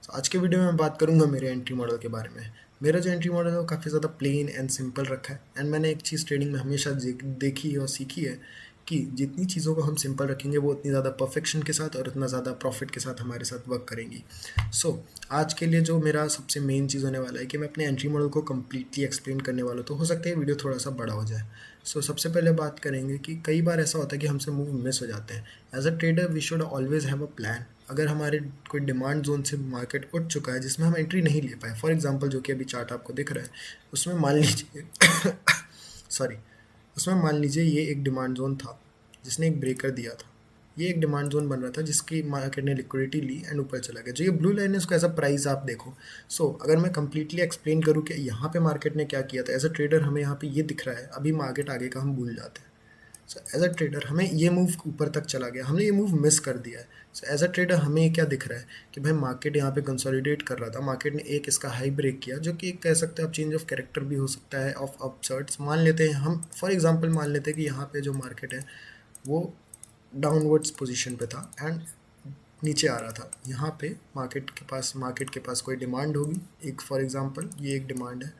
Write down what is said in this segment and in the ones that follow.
तो आज के वीडियो में मैं बात करूंगा मेरे एंट्री मॉडल के बारे में। मेरा जो एंट्री मॉडल है वो काफ़ी ज़्यादा प्लेन एंड सिंपल रखा है। एंड मैंने एक चीज़ ट्रेडिंग में हमेशा देखी और सीखी है कि जितनी चीज़ों को हम सिंपल रखेंगे वो उतनी ज़्यादा परफेक्शन के साथ और उतना ज़्यादा प्रॉफिट के साथ हमारे साथ वर्क करेंगी। आज के लिए जो मेरा सबसे मेन चीज़ होने वाला है कि मैं अपने एंट्री मॉडल को कम्प्लीटली एक्सप्लेन करने वाला हूँ, तो हो सकता है वीडियो थोड़ा सा बड़ा हो जाए। सबसे पहले बात करेंगे कि कई बार ऐसा होता है कि हमसे मूव मिस हो जाते हैं। As a trader we should always have a plan. अगर हमारे कोई डिमांड जोन से मार्केट उठ चुका है जिसमें हम एंट्री नहीं ले पाए, फॉर एग्जांपल जो कि अभी चार्ट आपको दिख रहा है, उसमें मान लीजिए सॉरी, उसमें मान लीजिए ये एक डिमांड जोन था जिसने एक ब्रेकर दिया था। ये एक डिमांड जोन बन रहा था जिसकी मार्केट ने लिक्विडिटी ली एंड ऊपर चला गया। जो ये ब्लू लाइन है उसको एज अ प्राइस आप देखो। अगर मैं कंप्लीटली एक्सप्लेन करूँ कि यहाँ पे मार्केट ने क्या किया था, एज अ ट्रेडर हमें यहाँ पे ये दिख रहा है, अभी मार्केट आगे का हम भूल जाते हैं। एज अ ट्रेडर हमें ये मूव ऊपर तक चला गया, हमने ये मूव मिस कर दिया है। एज अ ट्रेडर हमें क्या दिख रहा है कि भाई मार्केट यहाँ पे कंसोलिडेट कर रहा था, मार्केट ने एक इसका हाई ब्रेक किया, जो कि कह सकते हैं आप चेंज ऑफ कैरेक्टर भी हो सकता है ऑफ अपसर्ट्स। मान लेते हैं हम, फॉर एग्जांपल मान लेते हैं कि यहाँ पे जो मार्केट है वो डाउनवर्ड्स पोजीशन पे था एंड नीचे आ रहा था। यहाँ पे मार्केट के पास कोई डिमांड होगी, एक फॉर एग्जांपल ये एक डिमांड है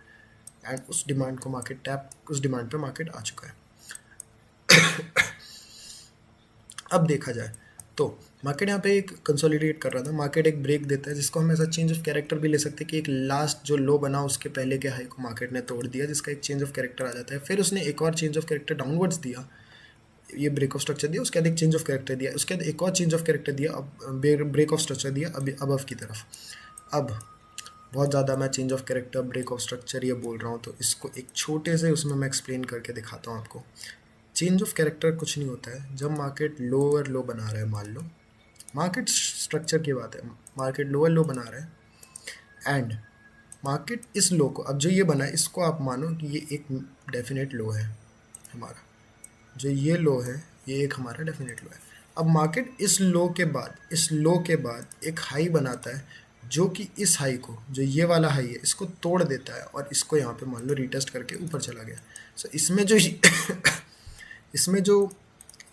एंड उस डिमांड को मार्केट टैप, उस डिमांड पे मार्केट आ चुका है। अब देखा जाए तो मार्केट यहाँ पे एक कंसोलिडेट कर रहा था, मार्केट एक ब्रेक देता है जिसको हम ऐसा चेंज ऑफ कैरेक्टर भी ले सकते हैं कि एक लास्ट जो लो बना उसके पहले के हाई को मार्केट ने तोड़ दिया, जिसका एक चेंज ऑफ कैरेक्टर आ जाता है। फिर उसने एक और चेंज ऑफ कैरेक्टर डाउनवर्ड्स दिया, ये ब्रेक ऑफ स्ट्रक्चर दिया, उसके बाद एक चेंज ऑफ कैरेक्टर दिया, उसके बाद एक और चेंज ऑफ कैरेक्टर दिया, अब ब्रेक ऑफ स्ट्रक्चर दिया अभी अबव की तरफ। अब बहुत ज़्यादा मैं change of character, break of structure ये बोल रहा हूँ, तो इसको एक छोटे से उसमें मैं एक्सप्लेन करके दिखाता हूँ आपको। चेंज ऑफ कैरेक्टर कुछ नहीं होता है। जब मार्केट लोअर लो बना रहा है, मान लो मार्केट स्ट्रक्चर की बात है, मार्केट लोअर लो बना रहा है एंड मार्केट इस लो को, अब जो ये बना है इसको आप मानो कि ये एक डेफिनेट लो है हमारा, जो ये लो है ये एक हमारा डेफिनेट लो है। अब मार्केट इस लो के बाद एक हाई बनाता है जो कि इस हाई को, जो ये वाला हाई है, इसको तोड़ देता है और इसको यहाँ पे मान लो रिटेस्ट करके ऊपर चला गया। इसमें जो इसमें जो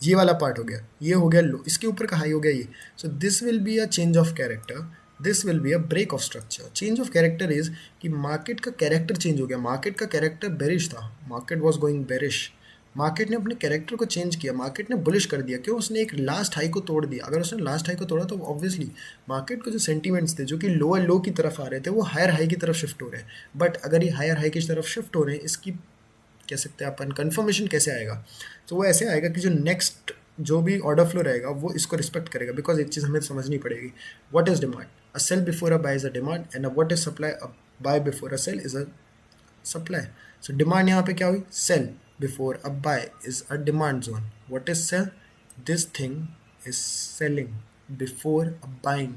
ये वाला पार्ट हो गया, ये हो गया लो, इसके ऊपर का हाई हो गया ये। This will be a change of character, this will be a break of structure. Change of character is कि मार्केट का कैरेक्टर चेंज हो गया। मार्केट का कैरेक्टर बेरिश था, market was going bearish, market ने अपने कैरेक्टर को चेंज किया, मार्केट ने बुलिश कर दिया। क्यों? उसने एक लास्ट हाई को तोड़ दिया। अगर उसने लास्ट हाई को तोड़ा तो ऑब्वियसली मार्केट को जो सेंटीमेंट्स थे जो कि लोअर लो की तरफ आ रहे थे वो हायर हाई की तरफ शिफ्ट हो रहे हैं। बट अगर ये हायर हाई की तरफ शिफ्ट हो रहे हैं, इसकी कह सकते हैं अपन कन्फर्मेशन कैसे आएगा? तो वो ऐसे आएगा कि जो नेक्स्ट जो भी ऑर्डर फ्लो रहेगा वो इसको रिस्पेक्ट करेगा। बिकॉज एक चीज़ हमें समझनी पड़ेगी, what is demand? A sell before a buy is a demand and what is supply? A buy before a sell is a supply. Demand यहाँ पे क्या हुई? Sell before a buy is a demand zone. What is sell? This thing is selling before a buying,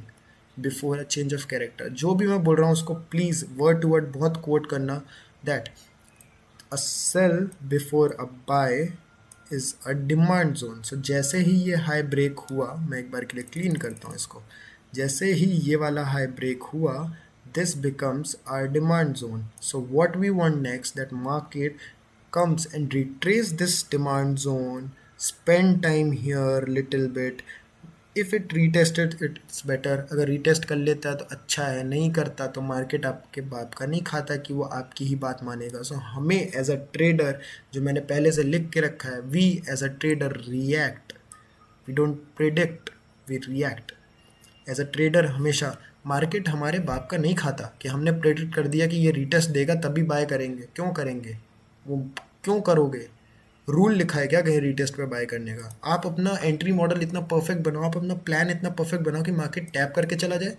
before a change of character. जो भी मैं बोल रहा हूँ उसको प्लीज़ वर्ड टू वर्ड बहुत कोट करना। That a sell before a buy is a demand zone। जैसे ही ये हाई ब्रेक हुआ, मैं एक बार के लिए क्लीन करता हूँ इसको, जैसे ही ये वाला हाई ब्रेक हुआ, this becomes our demand zone। what we want next, that market comes and retrace this demand zone, spend time here little bit। If it retested it's better, अगर रीटेस्ट कर लेता है तो अच्छा है, नहीं करता तो मार्केट आपके बाप का नहीं खाता कि वो आपकी ही बात मानेगा। हमें एज अ ट्रेडर, जो मैंने पहले से लिख के रखा है, we as a trader react, we don't predict, we react. As a trader हमेशा मार्केट हमारे बाप का नहीं खाता कि हमने प्रेडिक्ट कर दिया कि ये रीटेस्ट देगा तभी बाय करेंगे। क्यों करेंगे वो? क्यों करोगे? रूल लिखा है क्या कहीं रीटेस्ट पे बाय करने का? आप अपना एंट्री मॉडल इतना परफेक्ट बनाओ, आप अपना प्लान इतना परफेक्ट बनाओ कि मार्केट टैप करके चला जाए,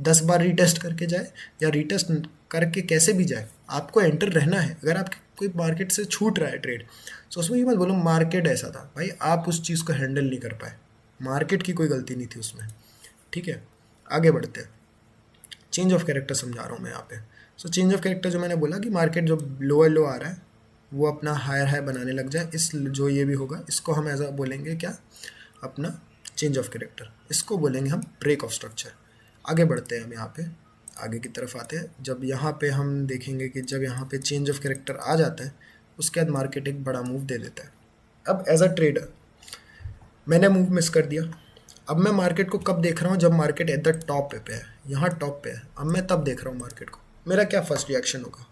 10 बार रीटेस्ट करके जाए, या रीटेस्ट करके कैसे भी जाए, आपको एंटर रहना है। अगर आपके कोई मार्केट से छूट रहा है ट्रेड, तो उसमें ये मत बोलो मार्केट ऐसा था। भाई आप उस चीज़ को हैंडल नहीं कर पाए, मार्केट की कोई गलती नहीं थी उसमें। ठीक है, आगे बढ़ते हैं। चेंज ऑफ कैरेक्टर समझा रहा हूँ मैं यहाँ पे। चेंज ऑफ कैरेक्टर जो मैंने बोला कि मार्केट जो लोअर लो आ रहा है वो अपना हायर हाई बनाने लग जाए, इस जो ये भी होगा इसको हम ऐसा बोलेंगे क्या? अपना चेंज ऑफ कैरेक्टर, इसको बोलेंगे हम ब्रेक ऑफ स्ट्रक्चर। आगे बढ़ते हैं हम यहाँ पे, आगे की तरफ आते हैं। जब यहाँ पे हम देखेंगे कि जब यहाँ पे चेंज ऑफ कैरेक्टर आ जाता है, उसके बाद मार्केट एक बड़ा मूव दे देता है। अब एज अ ट्रेडर मैंने मूव मिस कर दिया, अब मैं मार्केट को कब देख रहा हूँ, जब मार्केट एट द टॉप पे है, यहाँ टॉप पे है, अब मैं तब देख रहा हूँ मार्केट को। मेरा क्या फर्स्ट रिएक्शन होगा?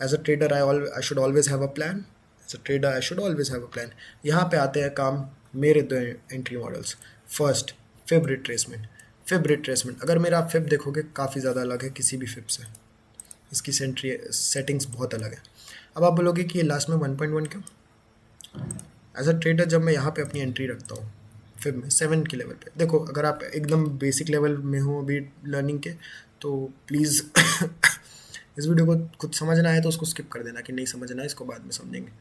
As a trader I should always have a plan. As a trader I should always have a plan. यहाँ पे आते हैं काम मेरे दो entry models. First, fib retracement. Fib retracement, अगर मेरा आप फिब देखोगे काफ़ी ज़्यादा अलग है किसी भी फिब से, इसकी सेटिंग्स बहुत अलग है। अब आप बोलोगे कि ये लास्ट में 1.1 क्यों? एज अ ट्रेडर जब मैं यहाँ पे अपनी एंट्री रखता हूँ फिर में 7 के लेवल पे, देखो अगर आप एकदम बेसिक लेवल में हो अभी लर्निंग के, तो प्लीज़ इस वीडियो को खुद समझना है तो उसको स्किप कर देना, कि नहीं समझना है इसको बाद में समझेंगे।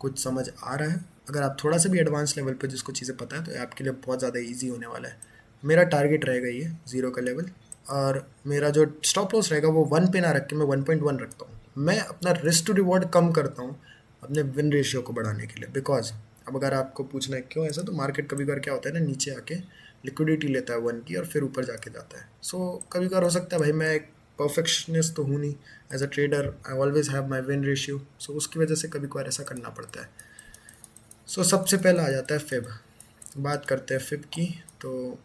कुछ समझ आ रहा है, अगर आप थोड़ा सा भी एडवांस लेवल पे जिसको चीज़ें पता है, तो ये आपके लिए बहुत ज़्यादा ईजी होने वाला है। मेरा टारगेट रहेगा ये 0 का लेवल, और मेरा जो स्टॉप लॉस रहेगा वो 1 पे ना रख के मैं 1.1 रखता हूँ। मैं अपना रिस्क टू रिवॉर्ड कम करता हूँ अपने विन रेशियो को बढ़ाने के लिए, बिकॉज अब अगर आपको पूछना है क्यों ऐसा, तो मार्केट कभी कभार क्या होता है ना, नीचे आके लिक्विडिटी लेता है 1 की और फिर ऊपर जाके जाता है। सो कभी कभार हो सकता है, भाई मैं एक परफेक्शनिस्ट तो हूँ नहीं, as a trader I always have my win ratio, so उसकी वजह से कभी कभार ऐसा करना पड़ता है। सो सबसे पहला आ जाता है फिब। बात करते हैं फिब की, तो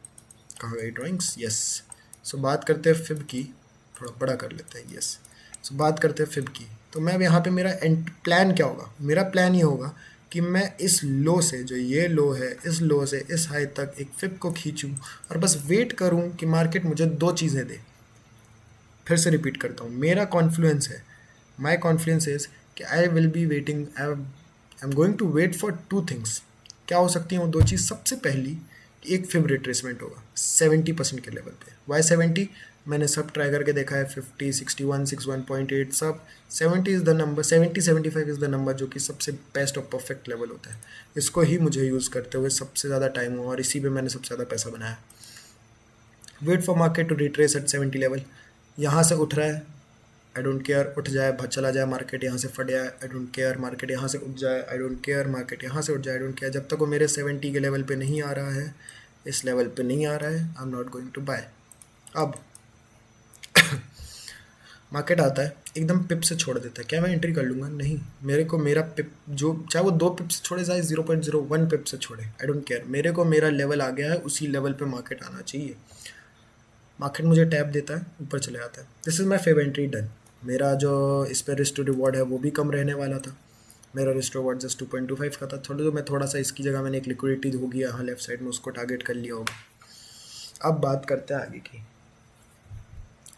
कहाँ गई ड्राइंग्स? यस। सो बात करते हैं फिब की, थोड़ा बड़ा कर लेते हैं। यस। सो बात करते हैं फिब की, तो मैं यहाँ पे मेरा प्लान क्या होगा? मेरा प्लान ये होगा कि मैं इस लो से, जो ये लो है, इस लो से इस हाई तक एक फिब को खींचूँ और बस वेट करूँ कि मार्केट मुझे दो चीज़ें दे। फिर से रिपीट करता हूँ, मेरा कॉन्फ्लुएंस है, माई कॉन्फ्लुएंस इज कि I will be waiting, I am going to wait for 2 things. क्या हो सकती हैं वो 2 चीज़? सबसे पहली, एक फिब रिट्रेसमेंट होगा 70% के लेवल पे। वाई 70? मैंने सब ट्राई करके देखा है, 50, 61, 61.8, सब 70 is the number, 70-75 is the number जो कि सबसे बेस्ट और परफेक्ट लेवल होता है। इसको ही मुझे यूज़ करते हुए सबसे ज़्यादा टाइम हुआ और इसी पे मैंने सबसे ज़्यादा पैसा बनाया। Wait for market to retrace at 70 level. यहाँ से उठ रहा है, आई डोंट केयर, उठ जाए चला जाए मार्केट, यहाँ से फट जाए, आई डोंट केयर, मार्केट यहाँ से उठ जाए, आई डोंट केयर, मार्केट यहाँ से उठ जाए, आई डोंट केयर। जब तक वो मेरे 70 के लेवल पे नहीं आ रहा है, इस लेवल पे नहीं आ रहा है, I am not going to buy. अब मार्केट आता है, एकदम पिप से छोड़ देता है, क्या मैं एंट्री कर लूँगा? नहीं, मेरे को मेरा पिप, जो चाहे वो 2 पिप से छोड़े, चाहे 0.01 पिप से छोड़े, आई डोंट केयर, मेरे को मेरा लेवल आ गया है, उसी लेवल पे मार्केट आना चाहिए। मार्केट मुझे टैप देता है, ऊपर चले जाता है, this is my fav entry done. मेरा जो इस पर रिस्क टू रिवॉर्ड है वो भी कम रहने वाला था, मेरा रिस्क टू रिवॉर्ड जस्ट 2.25 का था। मैं थोड़ा सा इसकी जगह मैंने एक लिक्विडिटी होगी यहाँ लेफ्ट साइड में, उसको टारगेट कर लिया होगा। अब बात करते हैं आगे की।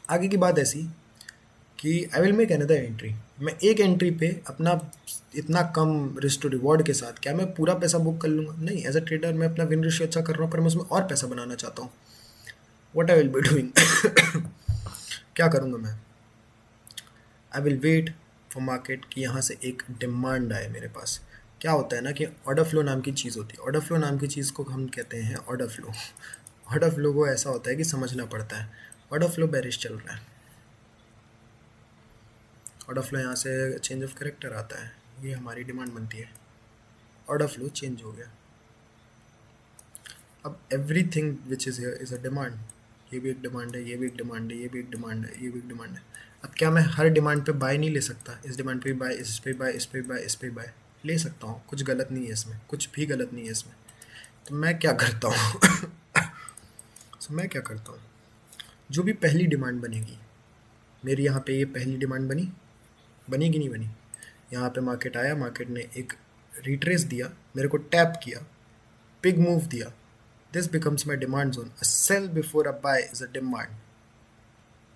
आगे की बात ऐसी कि I will make another entry. मैं एक एंट्री पे अपना इतना कम रिस्क टू रिवॉर्ड के साथ क्या मैं पूरा पैसा बुक कर लूँगा? नहीं, एज अ ट्रेडर मैं अपना विन रेशियो अच्छा कर रहा हूँ, पर मैं उसमें और पैसा बनाना चाहता हूँ। What I will be doing? क्या करूँगा मैं? I will wait for market कि यहाँ से एक डिमांड आए मेरे पास। क्या होता है ना कि ऑर्डर फ्लो नाम की चीज़ होती है। ऑर्डर फ्लो नाम की चीज़ को हम कहते हैं ऑर्डर फ्लो। ऑर्डर फ्लो को ऐसा होता है कि समझना पड़ता है। ऑर्डर फ्लो बेरिश चल रहा है, ऑर्डर फ्लो यहाँ से चेंज ऑफ कैरेक्टर आता है, ये हमारी डिमांड बनती है, ऑर्डर फ्लो चेंज हो गया। अब everything which is here is a demand. ये भी एक डिमांड है, ये भी एक डिमांड है, ये भी एक डिमांड है, ये भी एक डिमांड है। अब क्या मैं हर डिमांड पे बाय नहीं ले सकता? इस डिमांड पे बाय, इस पे बाय, इस पे बाय, इस पे बाय ले सकता हूँ, कुछ गलत नहीं है इसमें, कुछ भी गलत नहीं है इसमें। तो मैं क्या करता हूँ? तो मैं क्या करता हूँ, जो भी पहली डिमांड बनेगी मेरी, यहाँ पे ये पहली डिमांड बनी कि नहीं बनी? यहाँ पे मार्केट आया, मार्केट ने एक रिट्रेस दिया, मेरे को टैप किया, बिग मूव दिया, this becomes my demand zone. A sell before a buy is a demand.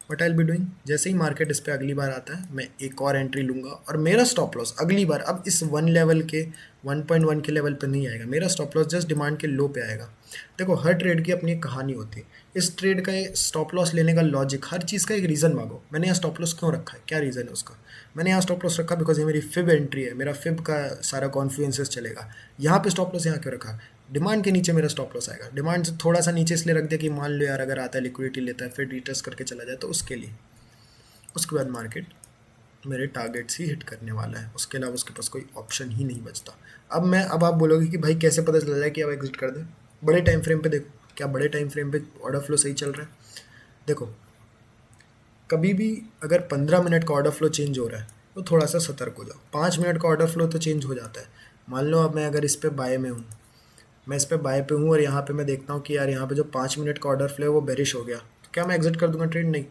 What I will be doing, जैसे ही मार्केट इस पर अगली बार आता है, मैं एक और एंट्री लूँगा और मेरा स्टॉप लॉस अगली बार अब इस 1 लेवल के 1.1 के लेवल पे नहीं आएगा, मेरा स्टॉप लॉस जस्ट डिमांड के लो पे आएगा। देखो हर ट्रेड की अपनी एक कहानी होती है। इस ट्रेड का स्टॉप लॉस लेने का लॉजिक, हर चीज़ का एक रीज़न मांगो। मैंने यहाँ स्टॉप लॉस क्यों रखा है, क्या रीज़न है उसका? मैंने यहाँ स्टॉप लॉस रखा बिकॉज ये मेरी फिब एंट्री है, मेरा फिब का सारा कॉन्फ्लुएंसेस चलेगा। यहाँ पे स्टॉप लॉस यहाँ क्यों रखा? डिमांड के नीचे मेरा स्टॉप लॉस आएगा। डिमांड से थोड़ा सा नीचे इसलिए रख दिया कि मान लो यार अगर आता है लिक्विडिटी लेता है फिर रिट्रेस करके चला जाए, तो उसके लिए। उसके बाद मार्केट मेरे टारगेट्स ही हिट करने वाला है, उसके अलावा उसके पास कोई ऑप्शन ही नहीं बचता। अब आप बोलोगे कि भाई कैसे पता चल जाए कि अब एग्जिट कर दे? बड़े टाइम फ्रेम पे देखो, क्या बड़े टाइम फ्रेम पे ऑर्डर फ्लो सही चल रहा है? देखो कभी भी अगर 15 मिनट का ऑर्डर फ्लो चेंज हो रहा है तो थोड़ा सा सतर्क हो जाओ। 5 मिनट का ऑर्डर फ्लो तो चेंज हो जाता है। मान लो अब मैं अगर इस पर बाय में हूँ, मैं इस पे बाय पे हूँ और यहाँ पे मैं देखता हूँ कि यार यहाँ पे जो 5 मिनट का ऑर्डर फ्लो है वो बेरिश हो गया, तो क्या मैं एग्जिट कर दूंगा ट्रेड? नहीं।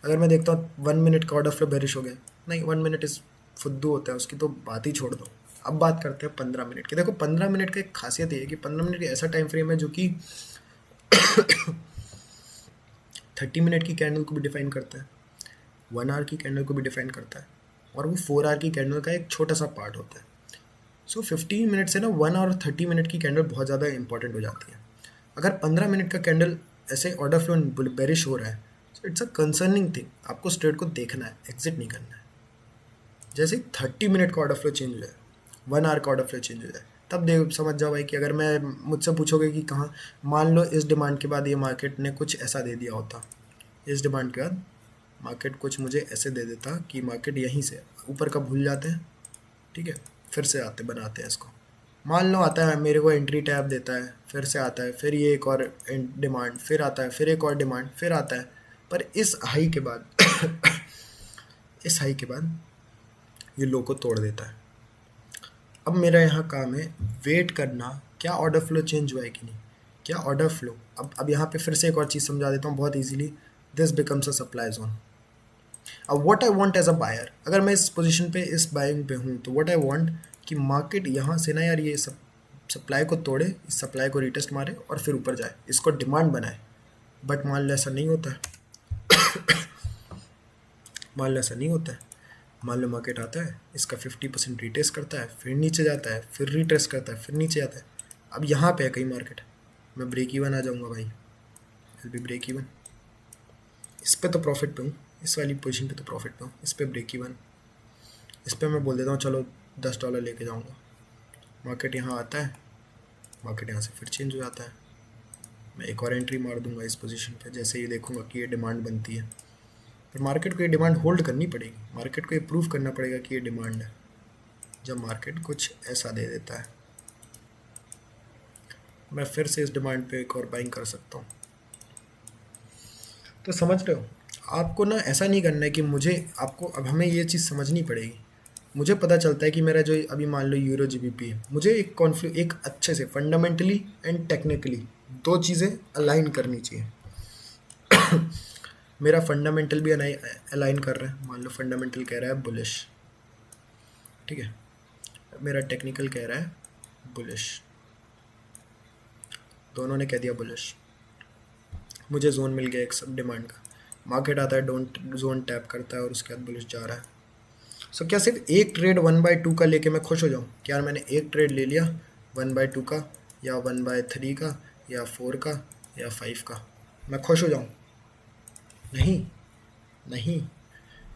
अगर मैं देखता हूँ 1 मिनट का ऑर्डर फ्लो बेरिश हो गया, नहीं, 1 मिनट इस फुद्दू होता है, उसकी तो बात ही छोड़ दो। अब बात करते हैं 15 मिनट की। देखो 15 मिनट का एक खासियत ये है कि 15 मिनट ऐसा टाइम फ्रेम है जो कि 30 मिनट की कैंडल को भी डिफाइन करता है, 1 आवर की कैंडल को भी डिफाइन करता है, और वो 4 आवर की कैंडल का एक छोटा सा पार्ट होता है। सो 15 मिनट से ना 1 आवर 30 मिनट की कैंडल बहुत ज़्यादा इंपॉर्टेंट हो जाती है। अगर 15 मिनट का कैंडल ऐसे ऑर्डर फ्लो बेरिश हो रहा है, so it's a concerning thing. आपको स्ट्रेट को देखना है, एग्जिट नहीं करना है। जैसे ही 30 मिनट का ऑर्डर फ्लो चेंज हो जाए, 1 आवर का ऑर्डर फ्लो चेंज हो जाए, तब देख समझ जाओ भाई कि अगर मैं मुझसे पूछोगे कि कहाँ, मान लो इस डिमांड के बाद ये मार्केट ने कुछ ऐसा दे दिया होता, इस डिमांड के बाद मार्केट कुछ मुझे ऐसे दे देता कि मार्केट यहीं से ऊपर का भूल जाते हैं, ठीक है, फिर से आते बनाते हैं इसको। मान लो आता है मेरे को एंट्री टैब देता है, फिर से आता है, फिर ये एक और डिमांड, फिर आता है, फिर एक और डिमांड, फिर आता है, पर इस हाई के बाद इस हाई के बाद ये लो को तोड़ देता है। अब मेरा यहाँ काम है वेट करना, क्या ऑर्डर फ्लो चेंज हुआ है कि नहीं, क्या ऑर्डर फ्लो। अब यहाँ पे फिर से एक और चीज़ समझा देता हूँ बहुत easily. This becomes a supply zone. अब what I want as a buyer, अगर मैं इस पोजीशन पे इस बाइंग पे हूँ तो व्हाट आई वांट कि मार्केट यहाँ से ना यार ये सब सप्लाई को तोड़े, इस सप्लाई को रिटेस्ट मारे और फिर ऊपर जाए, इसको डिमांड बनाए। बट मान लो ऐसा नहीं होता है, मान लो ऐसा नहीं होता है। मान लो मार्केट आता है, इसका 50% रिटेस्ट करता है, फिर नीचे जाता है, फिर रिटेस्ट करता है, फिर नीचे जाता है। अब यहाँ पे है कहीं मार्केट, मैं ब्रेक इवन आ जाऊँगा भाई, विल बी ब्रेक इवन। इस पे तो प्रॉफिट पे हूँ, इस वाली पोजीशन पे तो प्रॉफिट पे हूँ, इस पे ब्रेक इवन। इस पे मैं बोल देता हूँ चलो $10 लेके जाऊँगा। मार्केट यहाँ आता है, मार्केट यहाँ से फिर चेंज हो जाता है, मैं एक और एंट्री मार दूंगा इस पोजीशन पे, जैसे ही देखूंगा कि ये डिमांड बनती है। पर मार्केट को ये डिमांड होल्ड करनी पड़ेगी, मार्केट को ये प्रूव करना पड़ेगा कि ये डिमांड है। जब मार्केट कुछ ऐसा दे देता है, मैं फिर से इस डिमांड पे एक और बाइंग कर सकता हूँ। तो समझ रहे हो, आपको ना ऐसा नहीं करना है कि मुझे, आपको अब हमें ये चीज़ समझनी पड़ेगी। मुझे पता चलता है कि मेरा जो अभी मान लो यूरो जीबीपी है, मुझे एक अच्छे से फंडामेंटली एंड टेक्निकली दो चीज़ें अलाइन करनी चाहिए। मेरा फंडामेंटल भी अलाइन कर रहा है, मान लो फंडामेंटल कह रहा है बुलिश, ठीक है, मेरा टेक्निकल कह रहा है बुलिश, दोनों ने कह दिया बुलिश। मुझे जोन मिल गया एक सब डिमांड का, मार्केट आता है, डोंट जोन टैप करता है और उसके बाद बुलिश जा रहा है। सो क्या सिर्फ एक ट्रेड 1/2 का लेके मैं खुश हो जाऊँ कि यार मैंने एक ट्रेड ले लिया 1/2 का, या 1/3 का, या 4 का, या 5 का, मैं खुश हो जाऊँ? नहीं, नहीं,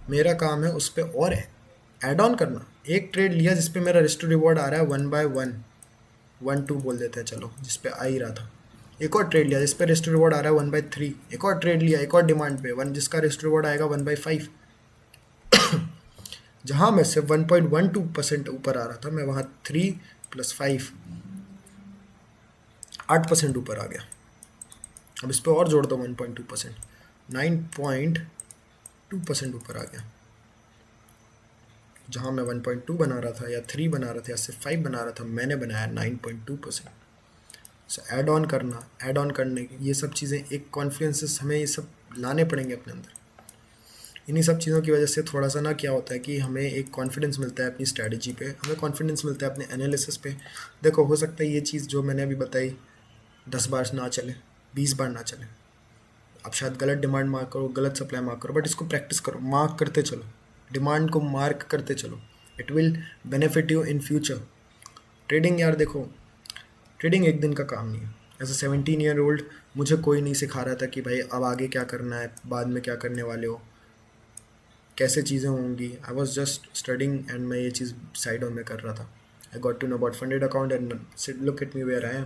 मेरा काम है उस पर और ऐड ऑन करना। एक ट्रेड लिया जिस पे मेरा रिस्क टू रिवॉर्ड आ रहा है 1/1, 1/2 बोल देते हैं चलो, जिस पे आ ही रहा था। एक और ट्रेड लिया जिस पे रिस्क टू रिवॉर्ड आ रहा है 1/3, एक और ट्रेड लिया एक और डिमांड पे जिसका रिस्क टू रिवॉर्ड आएगा 1/5। जहाँ मैं सिर्फ 1.12% ऊपर आ रहा था, मैं वहाँ 3 + 5 8% ऊपर आ गया। अब इस पर और जोड़ दो 1.2%, 9.2% ऊपर आ गया। जहाँ मैं 1.2 बना रहा था या 3 बना रहा था या सिर्फ 5 बना रहा था, मैंने बनाया 9.2%। सो ऐड ऑन करना, ऐड ऑन करने की ये सब चीज़ें, एक कॉन्फिडेंसेस हमें ये सब लाने पड़ेंगे अपने अंदर। इन्हीं सब चीज़ों की वजह से थोड़ा सा ना क्या होता है कि हमें एक कॉन्फिडेंस मिलता है अपनी स्ट्रैटेजी पे, हमें कॉन्फिडेंस मिलता है अपने एनालिसिस पे। देखो हो सकता है ये चीज़ जो मैंने अभी बताई 10 बार ना चले, 20 बार ना चले, आप शायद गलत डिमांड मार्क करो, गलत सप्लाई मार्क करो, बट इसको प्रैक्टिस करो, मार्क करते चलो, डिमांड को मार्क करते चलो, it will benefit you in future. Trading यार देखो, ट्रेडिंग एक दिन का काम नहीं है। एज अ 17-year-old मुझे कोई नहीं सिखा रहा था कि भाई अब आगे क्या करना है, बाद में क्या करने वाले हो, कैसे चीज़ें होंगी। I was just studying and मैं ये चीज़ साइड ऑन में कर रहा था। I got to know about funded account and look at me where I am.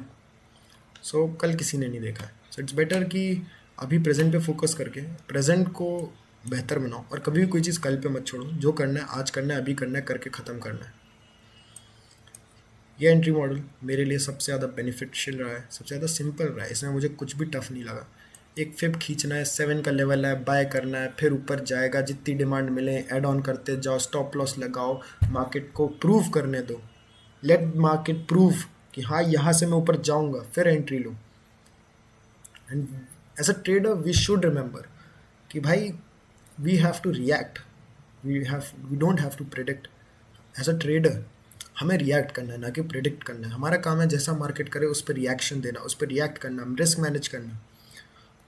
So कल किसी ने नहीं देखा है। सो इट्स बेटर कि अभी प्रेजेंट पे फोकस करके प्रेजेंट को बेहतर बनाओ, और कभी भी कोई चीज़ कल पे मत छोड़ो। जो करना है आज करना है, अभी करना है, करके ख़त्म करना है। ये एंट्री मॉडल मेरे लिए सबसे ज़्यादा बेनिफिशियल रहा है, सबसे ज़्यादा सिंपल रहा है। इसमें मुझे कुछ भी टफ नहीं लगा। एक फिब खींचना है, 7 का लेवल है, बाय करना है, फिर ऊपर जाएगा, जितनी डिमांड मिले ऐड ऑन करते जाओ, स्टॉप लॉस लगाओ, मार्केट को प्रूव करने दो, लेट मार्केट प्रूव कि हाँ यहाँ से मैं ऊपर जाऊँगा, फिर एंट्री लूँ। And as a trader we should remember कि भाई we have to react, we don't have to predict. As a trader हमें रिएक्ट करना है, ना कि प्रिडिक्ट करना है। हमारा काम है जैसा मार्केट करे उस पर रिएक्शन देना, उस पर रिएक्ट करना, रिस्क मैनेज करना।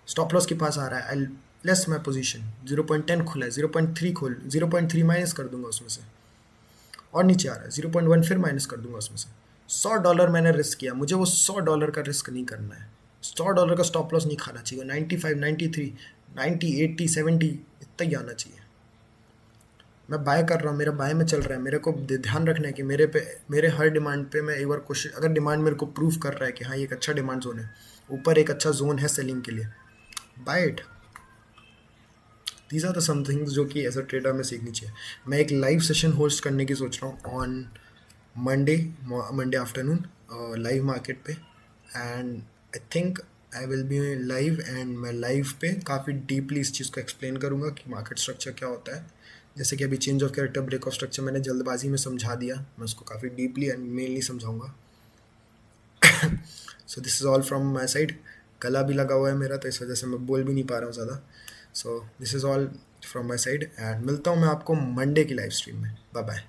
स्टॉप लॉस के पास आ रहा है, आई लेस माई पोजीशन, 0.10 खुला है, 0.3 खोल, 0.3 माइनस कर दूंगा उसमें से, और नीचे आ रहा है 0.1 फिर माइनस कर दूंगा उसमें से। $100 मैंने रिस्क किया, मुझे वो $100 का रिस्क नहीं करना है। $100 का स्टॉप लॉस नहीं खाना चाहिए। 95, 93, 90, 80, 70 इतना ही आना चाहिए। मैं बाय कर रहा हूँ, मेरा बाय में चल रहा है, मेरे को ध्यान रखना है कि मेरे हर डिमांड पे मैं एक बार कोशिश, अगर डिमांड मेरे को प्रूव कर रहा है कि हाँ ये एक अच्छा डिमांड जोन है, ऊपर एक अच्छा जोन है सेलिंग के लिए, buy it. These are the some things जो कि एज अ ट्रेडर में सीखनी चाहिए। मैं एक लाइव सेशन होस्ट करने की सोच रहा हूँ on Monday afternoon, live market पे। And I think I will be live, and मैं लाइव पे काफ़ी डीपली इस चीज़ को एक्सप्लेन करूँगा कि मार्केट स्ट्रक्चर क्या होता है। जैसे कि अभी change of character, break of structure मैंने जल्दबाजी में समझा दिया, मैं उसको काफ़ी डीपली एंड मेनली समझाऊंगा। सो this is all from my side. गला भी लगा हुआ है मेरा, तो इस वजह से मैं बोल भी नहीं पा रहा हूँ ज़्यादा। So this is all from my side, and मिलता हूँ मैं आपको मंडे की लाइव स्ट्रीम में। Bye bye.